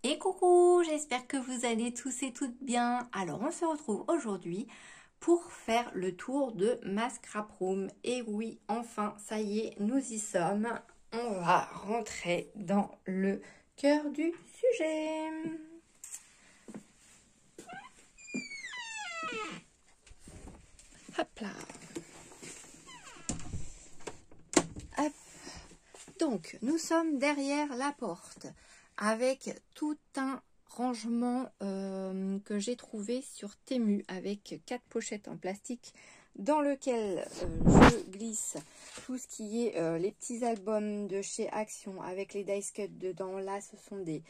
Et coucou, j'espère que vous allez tous et toutes bien. Alors on se retrouve aujourd'hui pour faire le tour de ma scrap room. Et oui, enfin, ça y est, nous y sommes. On va rentrer dans le cœur du sujet. Hop là. Hop. Donc, nous sommes derrière la porte avec tout un rangement que j'ai trouvé sur Temu avec 4 pochettes en plastique dans lequel je glisse tout ce qui est les petits albums de chez Action avec les dice cut dedans. Là, ce sont des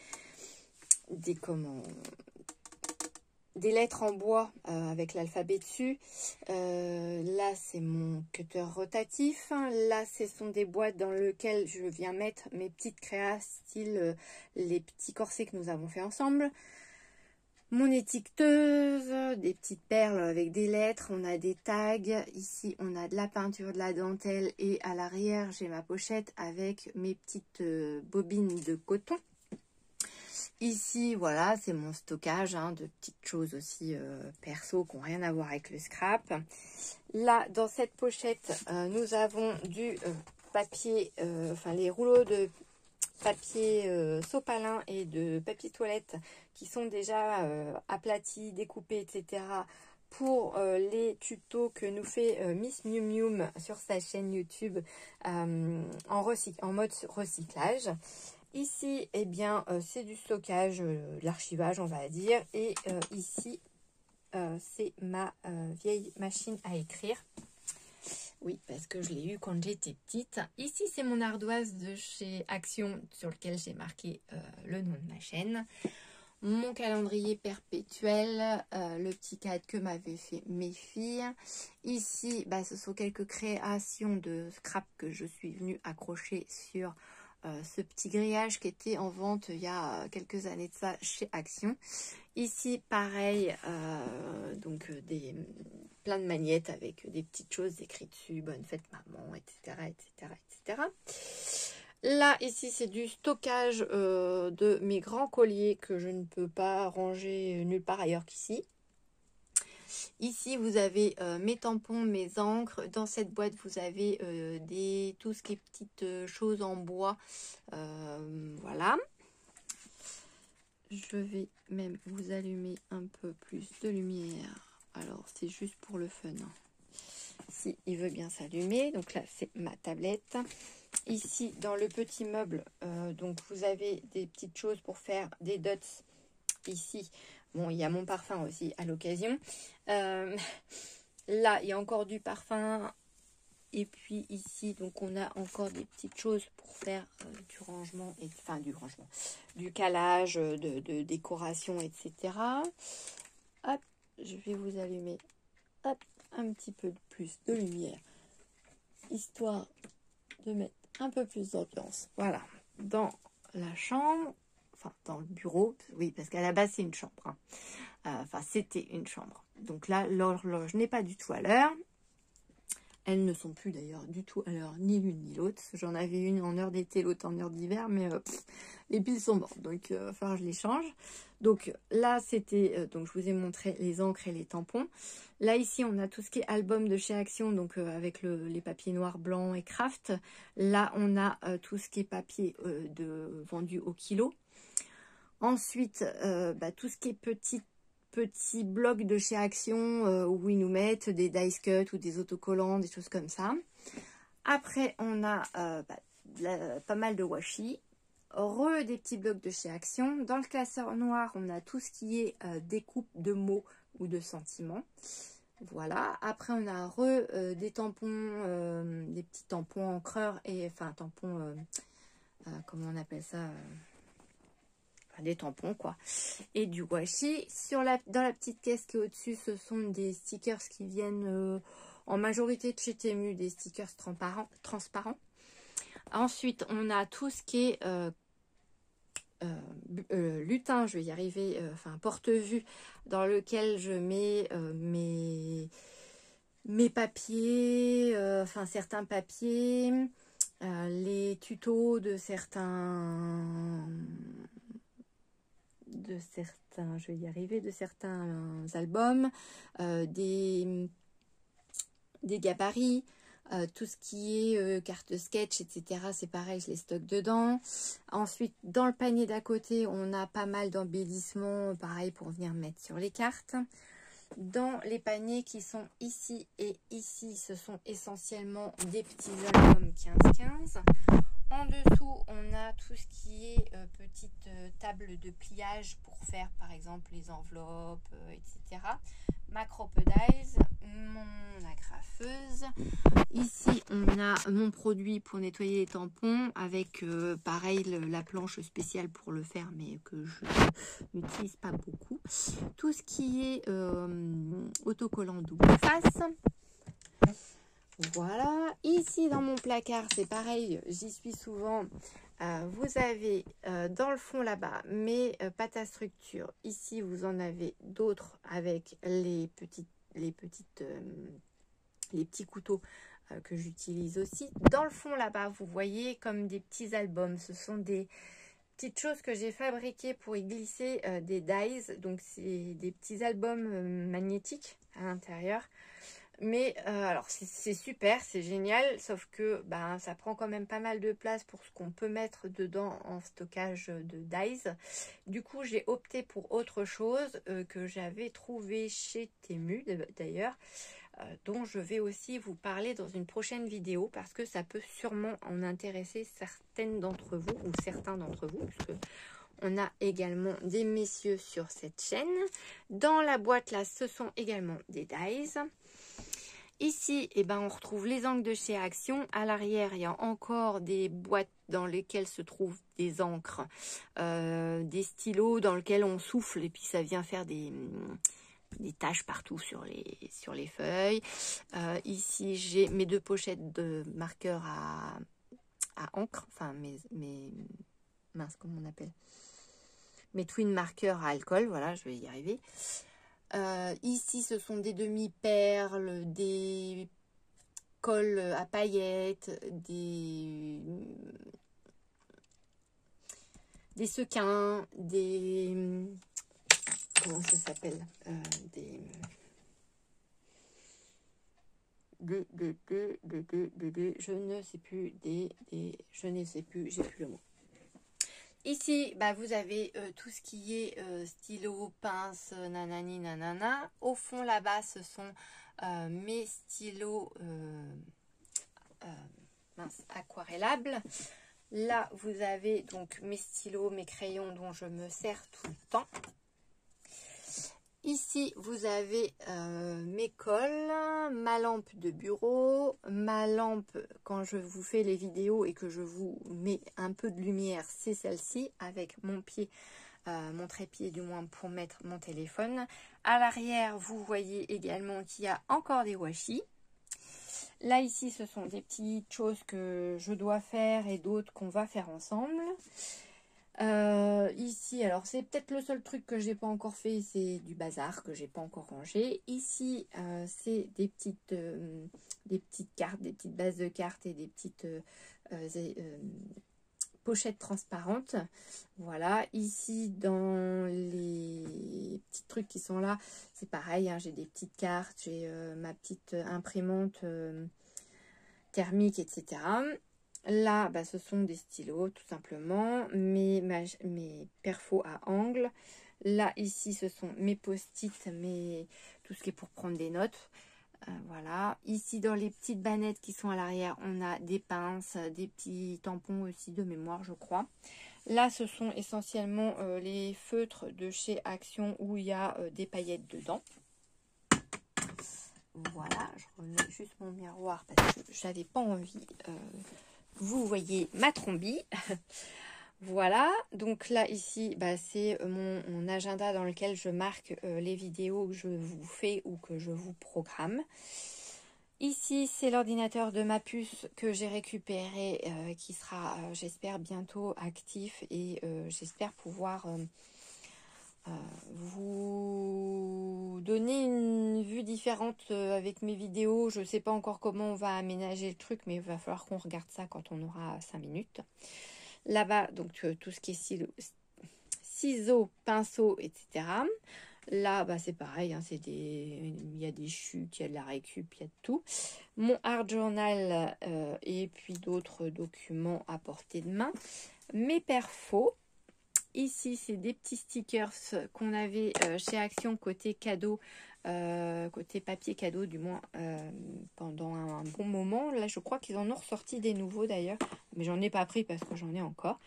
lettres en bois avec l'alphabet dessus. Là, c'est mon cutter rotatif. Là, ce sont des boîtes dans lesquelles je viens mettre mes petites créas, style les petits corsets que nous avons fait ensemble. Mon étiqueteuse, des petites perles avec des lettres. On a des tags. Ici, on a de la peinture, de la dentelle. Et à l'arrière, j'ai ma pochette avec mes petites bobines de coton. Ici, voilà, c'est mon stockage de petites choses aussi perso qui n'ont rien à voir avec le scrap. Là, dans cette pochette, nous avons du papier, enfin les rouleaux de papier sopalin et de papier toilette qui sont déjà aplatis, découpés, etc. pour les tutos que nous fait Miss Miu Miu sur sa chaîne YouTube en mode recyclage. Ici, eh bien, c'est du stockage, de l'archivage, on va dire. Et ici, c'est ma vieille machine à écrire. Oui, parce que je l'ai eu quand j'étais petite. Ici, c'est mon ardoise de chez Action sur lequel j'ai marqué le nom de ma chaîne. Mon calendrier perpétuel, le petit cadre que m'avaient fait mes filles. Ici, bah, ce sont quelques créations de scrap que je suis venue accrocher sur ce petit grillage qui était en vente il y a quelques années de ça chez Action. Ici, pareil, donc plein de magnettes avec des petites choses écrites dessus, bonne fête maman, etc., etc., etc. Là, ici, c'est du stockage de mes grands colliers que je ne peux pas ranger nulle part ailleurs qu'ici. Ici, vous avez mes tampons, mes encres. Dans cette boîte, vous avez tout ce qui est petites choses en bois. Voilà. Je vais même vous allumer un peu plus de lumière. Alors, c'est juste pour le fun. Si il veut bien s'allumer. Donc là, c'est ma tablette. Ici, dans le petit meuble, donc vous avez des petites choses pour faire des dots. Ici, bon, il y a mon parfum aussi à l'occasion. Là, il y a encore du parfum. Et puis ici, donc on a encore des petites choses pour faire du rangement, enfin du calage, de décoration, etc. Hop, je vais vous allumer hop, un petit peu plus de lumière, histoire de mettre un peu plus d'ambiance. Voilà, dans la chambre, enfin dans le bureau, oui, parce qu'à la base c'est une chambre. Enfin, c'était une chambre. Donc là, l'horloge n'est pas du tout à l'heure. Elles ne sont plus d'ailleurs du tout à l'heure, ni l'une ni l'autre. J'en avais une en heure d'été, l'autre en heure d'hiver, mais les piles sont mortes, donc il va falloir que je les change. Donc là, c'était, donc je vous ai montré les encres et les tampons. Là, ici, on a tout ce qui est album de chez Action, donc avec les papiers noirs, blancs et craft. Là, on a tout ce qui est papier vendu au kilo. Ensuite, tout ce qui est petits blocs de chez Action où ils nous mettent des dice cut ou des autocollants, des choses comme ça. Après, on a pas mal de washi, des petits blocs de chez Action. Dans le classeur noir, on a tout ce qui est découpe de mots ou de sentiments. Voilà. Après, on a des tampons, des petits tampons encreurs et enfin tampons, comment on appelle ça des tampons quoi, et du washi. Dans la petite caisse qui est au-dessus, ce sont des stickers qui viennent en majorité de chez Temu, des stickers transparents. Ensuite, on a tout ce qui est lutin, je vais y arriver, enfin porte-vue, dans lequel je mets mes papiers, enfin certains papiers, les tutos de certains de certains, je vais y arriver, de certains albums, des gabarits, tout ce qui est carte sketch, etc. C'est pareil, je les stocke dedans. Ensuite, dans le panier d'à côté, on a pas mal d'embellissements, pareil, pour venir mettre sur les cartes. Dans les paniers qui sont ici et ici, ce sont essentiellement des petits albums 15-15. En dessous, on a tout ce qui est petite table de pliage pour faire par exemple les enveloppes, etc. Ma crocodile, mon agrafeuse. Ici, on a mon produit pour nettoyer les tampons avec pareil la planche spéciale pour le faire, mais que je n'utilise pas beaucoup. Tout ce qui est autocollant double face. Voilà, ici dans mon placard, c'est pareil, j'y suis souvent. Vous avez dans le fond là-bas mes pâtes à structure. Ici, vous en avez d'autres avec les petits couteaux que j'utilise aussi. Dans le fond là-bas, vous voyez comme des petits albums. Ce sont des petites choses que j'ai fabriquées pour y glisser des dies. Donc, c'est des petits albums magnétiques à l'intérieur. Mais alors c'est super, c'est génial, sauf que ben, ça prend quand même pas mal de place pour ce qu'on peut mettre dedans en stockage de dies. Du coup, j'ai opté pour autre chose que j'avais trouvé chez Temu d'ailleurs, dont je vais aussi vous parler dans une prochaine vidéo parce que ça peut sûrement en intéresser certaines d'entre vous ou certains d'entre vous, puisque on a également des messieurs sur cette chaîne. Dans la boîte là, ce sont également des dies. Ici, eh ben, on retrouve les encres de chez Action. À l'arrière, il y a encore des boîtes dans lesquelles se trouvent des encres, des stylos dans lesquels on souffle et puis ça vient faire des taches partout sur les feuilles. Ici, j'ai mes deux pochettes de marqueurs à encre, enfin mince, comment on appelle, mes twin marqueurs à alcool, voilà, je vais y arriver. Ici, ce sont des demi-perles, des cols à paillettes, des sequins, comment ça s'appelle, je ne sais plus, je ne sais plus, j'ai plus le mot. Ici, bah, vous avez tout ce qui est stylo, pince, nanani, nanana. Au fond, là-bas, ce sont mes stylos aquarellables. Là, vous avez donc mes stylos, mes crayons dont je me sers tout le temps. Ici, vous avez mes cols, ma lampe de bureau, ma lampe quand je vous fais les vidéos et que je vous mets un peu de lumière, c'est celle-ci avec mon pied, mon trépied du moins pour mettre mon téléphone. À l'arrière, vous voyez également qu'il y a encore des washi. Là, ici, ce sont des petites choses que je dois faire et d'autres qu'on va faire ensemble. Ici, alors c'est peut-être le seul truc que j'ai pas encore fait, c'est du bazar que j'ai pas encore rangé. Ici, c'est des petites cartes, des petites bases de cartes et des petites pochettes transparentes. Voilà, ici dans les petits trucs qui sont là, c'est pareil, hein, j'ai des petites cartes, j'ai ma petite imprimante thermique, etc. Là, bah, ce sont des stylos, tout simplement. Mes perfos à angle. Là, ici, ce sont mes post-it, tout ce qui est pour prendre des notes. Voilà. Ici, dans les petites bannettes qui sont à l'arrière, on a des pinces, des petits tampons aussi de mémoire, je crois. Là, ce sont essentiellement les feutres de chez Action où il y a des paillettes dedans. Voilà, je remets juste mon miroir parce que j'avais pas envie... vous voyez ma trombie. Voilà, donc là ici bah, c'est mon agenda dans lequel je marque les vidéos que je vous fais ou que je vous programme. Ici c'est l'ordinateur de ma puce que j'ai récupéré qui sera j'espère bientôt actif et j'espère pouvoir vous donner une vue différente avec mes vidéos. Je ne sais pas encore comment on va aménager le truc, mais il va falloir qu'on regarde ça quand on aura 5 minutes. Là-bas, donc tout ce qui est ciseaux, pinceaux, etc. Là, bah, c'est pareil, hein, il y a des chutes, il y a de la récup, il y a de tout. Mon art journal et puis d'autres documents à portée de main. Mes perfos. Ici, c'est des petits stickers qu'on avait chez Action côté cadeau, côté papier cadeau du moins, pendant un bon moment. Là, je crois qu'ils en ont ressorti des nouveaux d'ailleurs, mais j'en ai pas pris parce que j'en ai encore.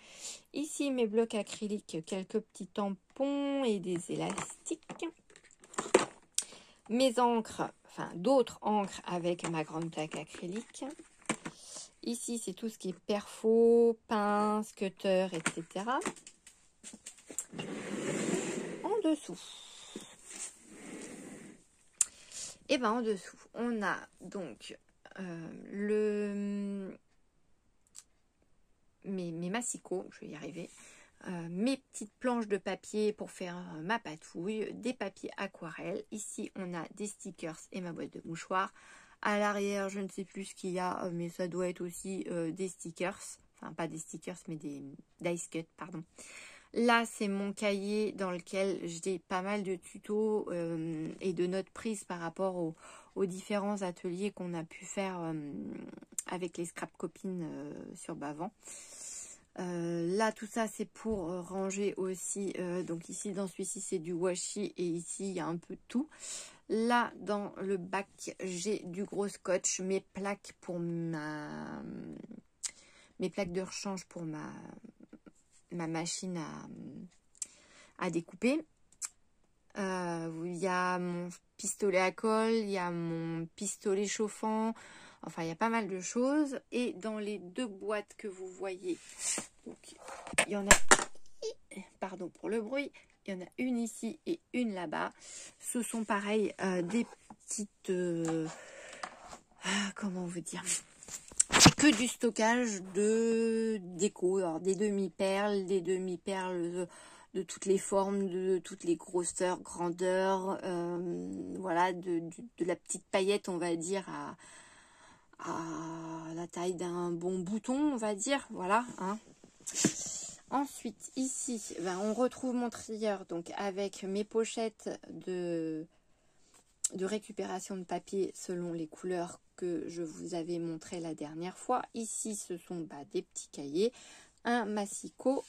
Ici, mes blocs acryliques, quelques petits tampons et des élastiques. Mes encres, enfin d'autres encres avec ma grande plaque acrylique. Ici, c'est tout ce qui est perfo, pince, cutter, etc. En dessous, et ben en dessous, on a donc mes massicots, je vais y arriver, mes petites planches de papier pour faire ma patouille, des papiers aquarelles. Ici, on a des stickers et ma boîte de mouchoirs. À l'arrière, je ne sais plus ce qu'il y a, mais ça doit être aussi des stickers. Enfin, pas des stickers, mais des dice cut, pardon. Là, c'est mon cahier dans lequel j'ai pas mal de tutos et de notes prises par rapport aux différents ateliers qu'on a pu faire avec les scrap copines sur Bavant. Là, tout ça, c'est pour ranger aussi. Donc ici, dans celui-ci, c'est du washi et ici, il y a un peu de tout. Là, dans le bac, j'ai du gros scotch, mes plaques de rechange pour ma machine à découper. Il y a mon pistolet à colle, il y a mon pistolet chauffant, enfin il y a pas mal de choses. Et dans les deux boîtes que vous voyez, donc, il y en a, pardon pour le bruit, il y en a une ici et une là-bas. Ce sont pareil des petites comment vous dire, c'est que du stockage de déco, alors des demi-perles de toutes les formes, de toutes les grosseurs, grandeurs, voilà, de la petite paillette, on va dire, à la taille d'un bon bouton, on va dire, voilà, hein. Ensuite, ici, ben, on retrouve mon trieur, donc avec mes pochettes de récupération de papier selon les couleurs que je vous avais montré la dernière fois. Ici, ce sont des petits cahiers, un massicot,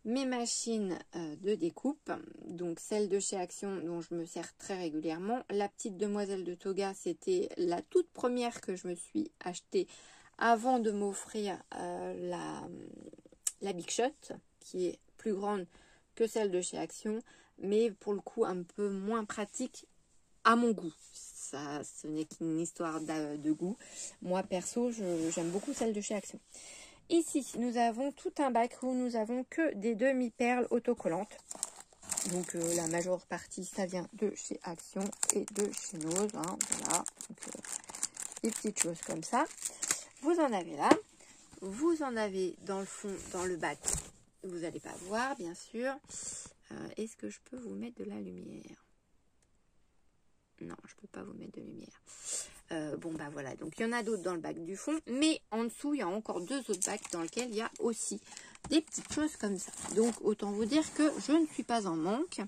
mes machines de découpe, donc celle de chez Action dont je me sers très régulièrement. La petite demoiselle de Toga, c'était la toute première que je me suis achetée avant de m'offrir la Big Shot, qui est plus grande que celle de chez Action, mais pour le coup un peu moins pratique à mon goût. Ça, ce n'est qu'une histoire de goût. Moi, perso, j'aime beaucoup celle de chez Action. Ici, nous avons tout un bac où nous avons que des demi-perles autocollantes. Donc, la majeure partie, ça vient de chez Action et de chez Nose. Hein, voilà. Donc, des petites choses comme ça. Vous en avez là. Vous en avez dans le fond, dans le bac. Vous n'allez pas voir, bien sûr. Est-ce que je peux vous mettre de la lumière ? Non, je ne peux pas vous mettre de lumière. Bon, bah voilà. Donc, il y en a d'autres dans le bac du fond. Mais en dessous, il y a encore deux autres bacs dans lesquels il y a aussi des petites choses comme ça. Donc, autant vous dire que je ne suis pas en manque.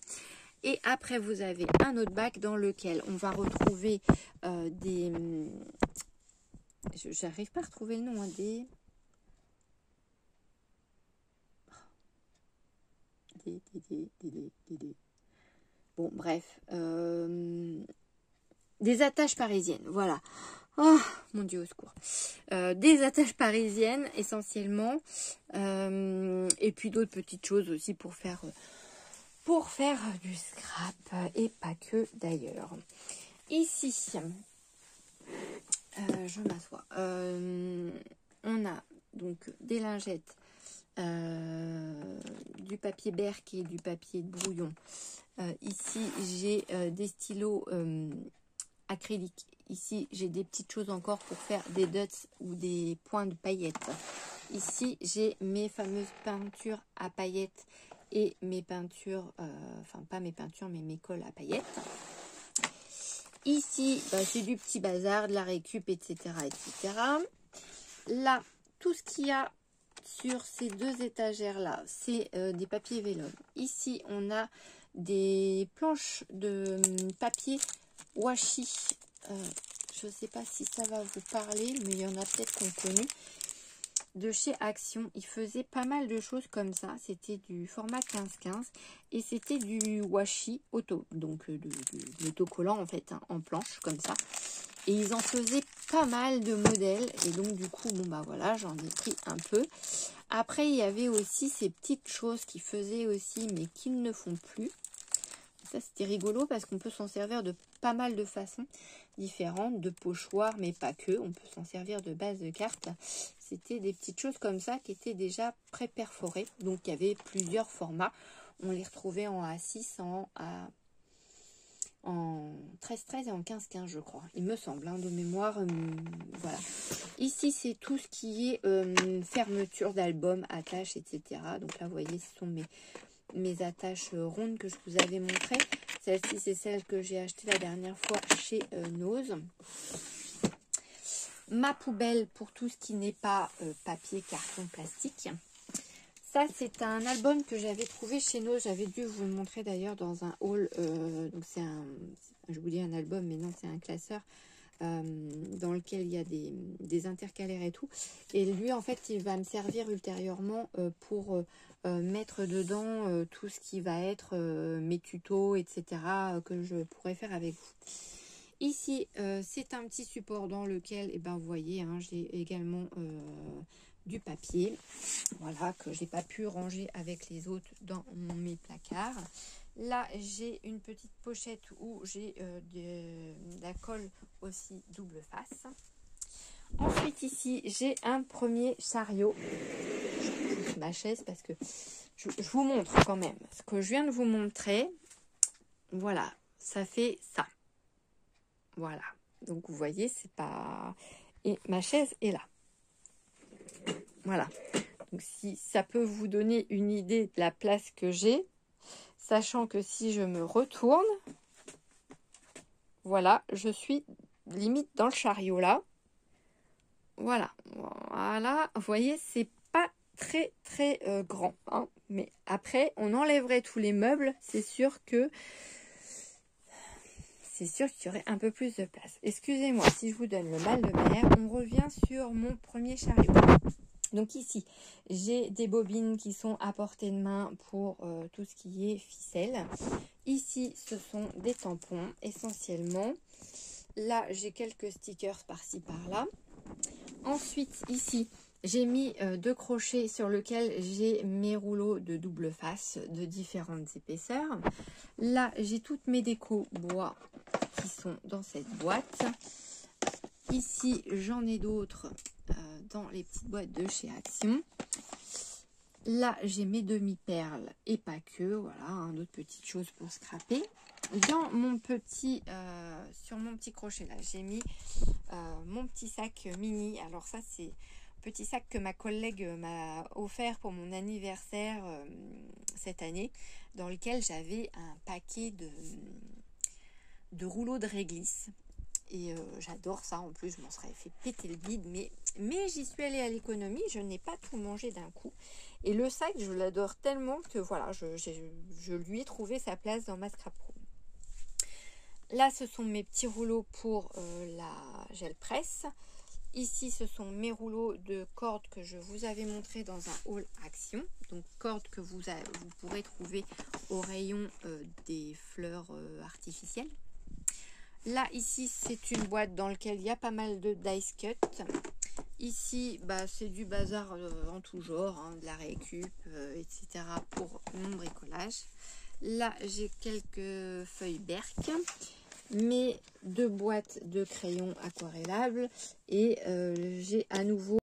Et après, vous avez un autre bac dans lequel on va retrouver des... J'arrive pas à retrouver le nom. Hein, Bon, bref. Des attaches parisiennes, voilà. Oh, mon Dieu, au secours. Des attaches parisiennes, essentiellement. Et puis d'autres petites choses aussi pour faire du scrap. Et pas que, d'ailleurs. Ici, je m'assois. On a donc des lingettes. Du papier Berck et du papier de brouillon. Ici, j'ai des stylos acryliques. Ici, j'ai des petites choses encore pour faire des dots ou des points de paillettes. Ici, j'ai mes fameuses peintures à paillettes et mes peintures, enfin pas mes peintures, mais mes colles à paillettes. Ici, c'est du petit bazar, de la récup, etc., etc. Là, tout ce qu'il y a sur ces deux étagères là, c'est des papiers vélum. Ici on a des planches de papier washi. Je ne sais pas si ça va vous parler, mais il y en a peut-être qu'on connaît. De chez Action, ils faisaient pas mal de choses comme ça. C'était du format 15-15 et c'était du washi auto, donc de l'autocollant en fait, hein, en planche comme ça. Et ils en faisaient pas mal de modèles et donc du coup, bon bah voilà, j'en ai pris un peu. Après, il y avait aussi ces petites choses qui faisaient aussi, mais qui ne font plus. Ça, c'était rigolo parce qu'on peut s'en servir de pas mal de façons différentes, de pochoirs, mais pas que. On peut s'en servir de base de cartes. C'était des petites choses comme ça qui étaient déjà pré-perforées. Donc, il y avait plusieurs formats. On les retrouvait en A6, en 13-13 et en 15-15, je crois. Il me semble, hein, de mémoire. Voilà. Ici, c'est tout ce qui est fermeture d'album, attache, etc. Donc là, vous voyez, ce sont mes attaches rondes que je vous avais montrées. Celle-ci, c'est celle que j'ai achetée la dernière fois chez Nose. Ma poubelle pour tout ce qui n'est pas papier, carton, plastique. Ça, c'est un album que j'avais trouvé chez Nose. J'avais dû vous le montrer d'ailleurs dans un haul. Donc c'est je vous dis un album, mais non, c'est un classeur dans lequel il y a des intercalaires et tout. Et lui, en fait, il va me servir ultérieurement pour mettre dedans tout ce qui va être mes tutos, etc. Que je pourrais faire avec vous. Ici, c'est un petit support dans lequel, eh ben, vous voyez, hein, j'ai également du papier, voilà, que j'ai pas pu ranger avec les autres dans mes placards. Là, j'ai une petite pochette où j'ai de la colle aussi double face. Ensuite, ici, j'ai un premier chariot. Je pousse ma chaise parce que je vous montre quand même ce que je viens de vous montrer. Voilà, ça fait ça. Voilà, donc vous voyez, c'est pas... Et ma chaise est là. Voilà, donc si ça peut vous donner une idée de la place que j'ai, sachant que si je me retourne, voilà, je suis limite dans le chariot là. Voilà, voilà, vous voyez, c'est pas très grand, hein. Mais après, on enlèverait tous les meubles, c'est sûr qu'il y aurait un peu plus de place. Excusez-moi si je vous donne le mal de mer. On revient sur mon premier chariot. Donc ici, j'ai des bobines qui sont à portée de main pour tout ce qui est ficelle. Ici, ce sont des tampons essentiellement. Là, j'ai quelques stickers par-ci par-là. Ensuite, ici, j'ai mis deux crochets sur lesquels j'ai mes rouleaux de double face de différentes épaisseurs. Là, j'ai toutes mes décos bois qui sont dans cette boîte. Ici, j'en ai d'autres dans les petites boîtes de chez Action. Là, j'ai mes demi-perles et pas que. Voilà, hein, d'autres petites choses pour scraper. Dans mon petit, sur mon petit crochet là, j'ai mis mon petit sac mini. Alors ça, c'est un petit sac que ma collègue m'a offert pour mon anniversaire cette année, dans lequel j'avais un paquet de rouleaux de réglisse. Et j'adore ça, en plus je m'en serais fait péter le bide, mais j'y suis allée à l'économie, je n'ai pas tout mangé d'un coup. Et le sac, je l'adore tellement que voilà, je lui ai trouvé sa place dans ma scrap room. Là, ce sont mes petits rouleaux pour la gel presse. Ici, ce sont mes rouleaux de cordes que je vous avais montré dans un haul Action. Donc, cordes que vous pourrez trouver au rayon des fleurs artificielles. Là, ici, c'est une boîte dans laquelle il y a pas mal de dice cut. Ici, bah, c'est du bazar en tout genre, hein, de la récup, etc. pour mon bricolage. Là, j'ai quelques feuilles berk, mes deux boîtes de crayons aquarellables et j'ai à nouveau